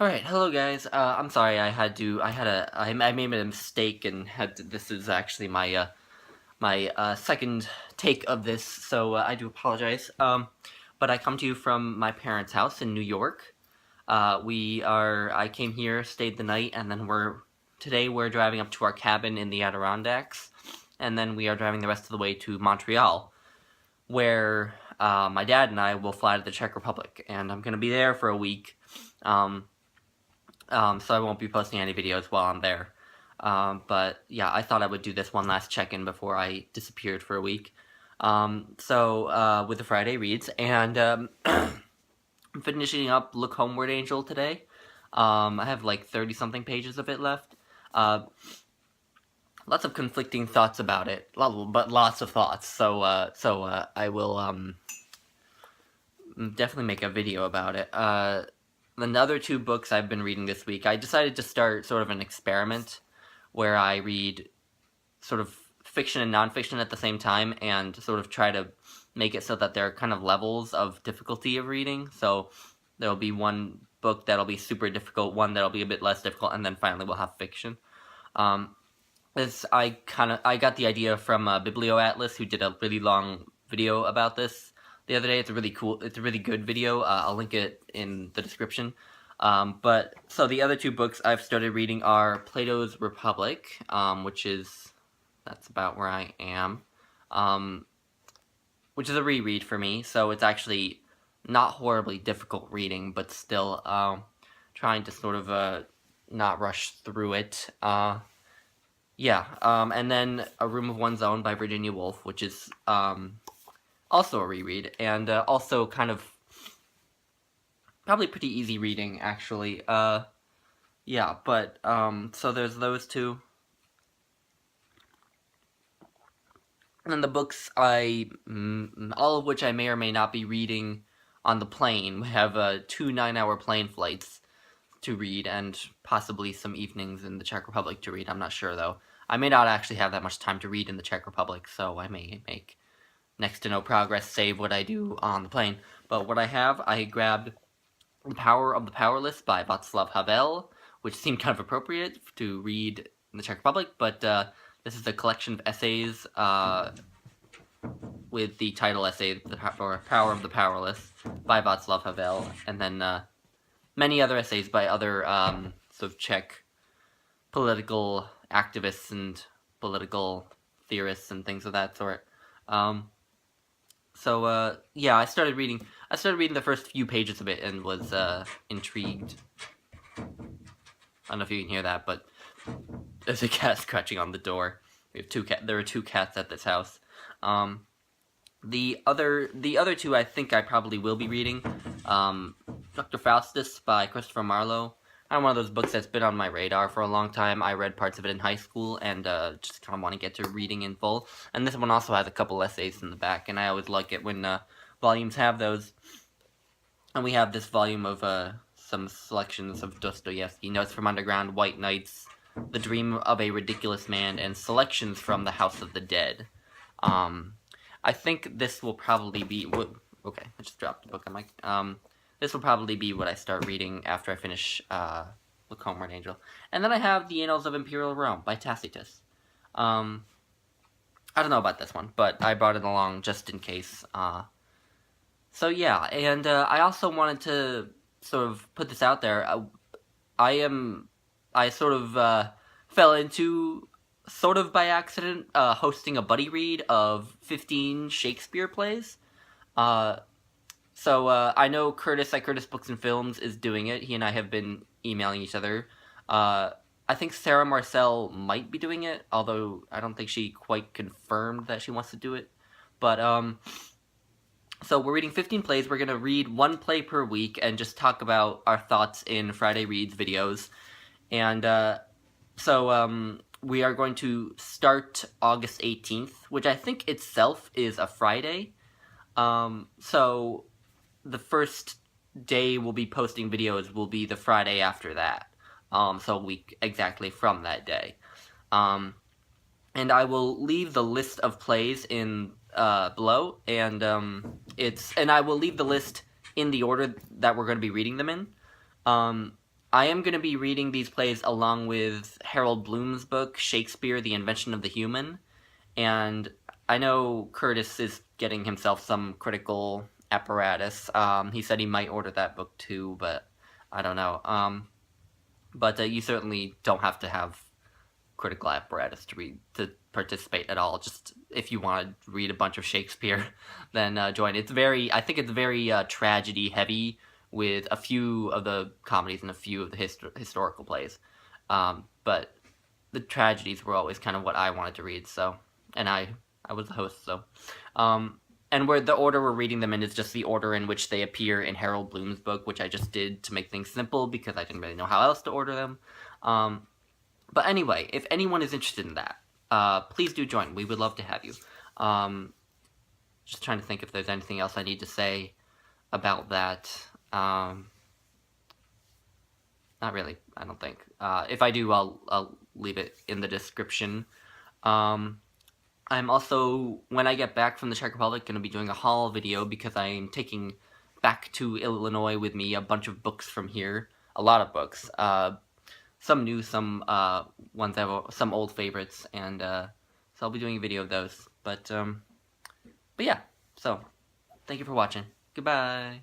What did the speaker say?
Alright, hello guys. I'm sorry I made a mistake and this is actually my second take of this, so I do apologize. But I come to you from my parents' house in New York. I came here, stayed the night, and then today we're driving up to our cabin in the Adirondacks, and then we are driving the rest of the way to Montreal, where my dad and I will fly to the Czech Republic, and I'm gonna be there for a week. So I won't be posting any videos while I'm there. But yeah, I thought I would do this one last check-in before I disappeared for a week. With the Friday reads, and I'm finishing up Look Homeward, Angel today. I have like 30-something pages of it left. Lots of conflicting thoughts about it, but lots of thoughts. So I will definitely make a video about it. The other two books I've been reading this week, I decided to start sort of an experiment where I read sort of fiction and nonfiction at the same time and sort of try to make it so that there are kind of levels of difficulty of reading. So there'll be one book that'll be super difficult, one that'll be a bit less difficult, and then finally we'll have fiction. I got the idea from BiblioAtlas, who did a really long video about this the other day. It's a really good video. I'll link it in the description. So the other two books I've started reading are Plato's Republic, that's about where I am, which is a reread for me, so it's actually not horribly difficult reading, but still trying to sort of not rush through it. And then A Room of One's Own by Virginia Woolf, which is also a reread, and also kind of probably pretty easy reading, actually. So there's those two. And then the books all of which I may or may not be reading on the plane. We have 2 9-hour plane flights to read, and possibly some evenings in the Czech Republic to read. I'm not sure, though. I may not actually have that much time to read in the Czech Republic, so I may make next to no progress save what I do on the plane. But what I grabbed The Power of the Powerless by Václav Havel, which seemed kind of appropriate to read in the Czech Republic, but this is a collection of essays with the title essay, The Power of the Powerless, by Václav Havel, and then many other essays by other sort of Czech political activists and political theorists and things of that sort. I started reading the first few pages of it and was intrigued. I don't know if you can hear that, but there's a cat scratching on the door. There are 2 cats at this house. The other two I think I probably will be reading. Dr. Faustus by Christopher Marlowe. One of those books that's been on my radar for a long time. I read parts of it in high school and just kind of want to get to reading in full. And this one also has a couple essays in the back, and I always like it when volumes have those. And we have this volume of some selections of Dostoevsky, Notes from Underground, White Nights, The Dream of a Ridiculous Man, and selections from The House of the Dead. I think this will probably be... Okay, I just dropped the book on my... This will probably be what I start reading after I finish Look Homeward, Angel. And then I have The Annals of Imperial Rome by Tacitus. I don't know about this one, but I brought it along just in case. I also wanted to sort of put this out there. I sort of fell into, sort of by accident, hosting a buddy read of 15 Shakespeare plays. I know Curtis at Curtis Books and Films is doing it. He and I have been emailing each other. I think Sarah Marcel might be doing it, although I don't think she quite confirmed that she wants to do it. But, so we're reading 15 plays. We're going to read 1 play per week and just talk about our thoughts in Friday Reads videos. And, we are going to start August 18th, which I think itself is a Friday. The first day we'll be posting videos will be the Friday after that. So a week exactly from that day. And I will leave the list of plays in below, and I will leave the list in the order that we're going to be reading them in. I am going to be reading these plays along with Harold Bloom's book, Shakespeare, The Invention of the Human, and I know Curtis is getting himself some critical apparatus. He said he might order that book too, but I don't know. But you certainly don't have to have critical apparatus to participate at all. Just if you want to read a bunch of Shakespeare, then join. I think it's very tragedy heavy with a few of the comedies and a few of the historical plays. But the tragedies were always kind of what I wanted to read. So, and I was the host. So, and where the order we're reading them in is just the order in which they appear in Harold Bloom's book, which I just did to make things simple because I didn't really know how else to order them. But anyway, if anyone is interested in that, please do join. We would love to have you. Just trying to think if there's anything else I need to say about that. Not really, I don't think. If I do, I'll leave it in the description. I'm also, when I get back from the Czech Republic, going to be doing a haul video because I'm taking back to Illinois with me a bunch of books from here. A lot of books. Some new, some ones some old favorites, and so I'll be doing a video of those. But yeah, so thank you for watching. Goodbye.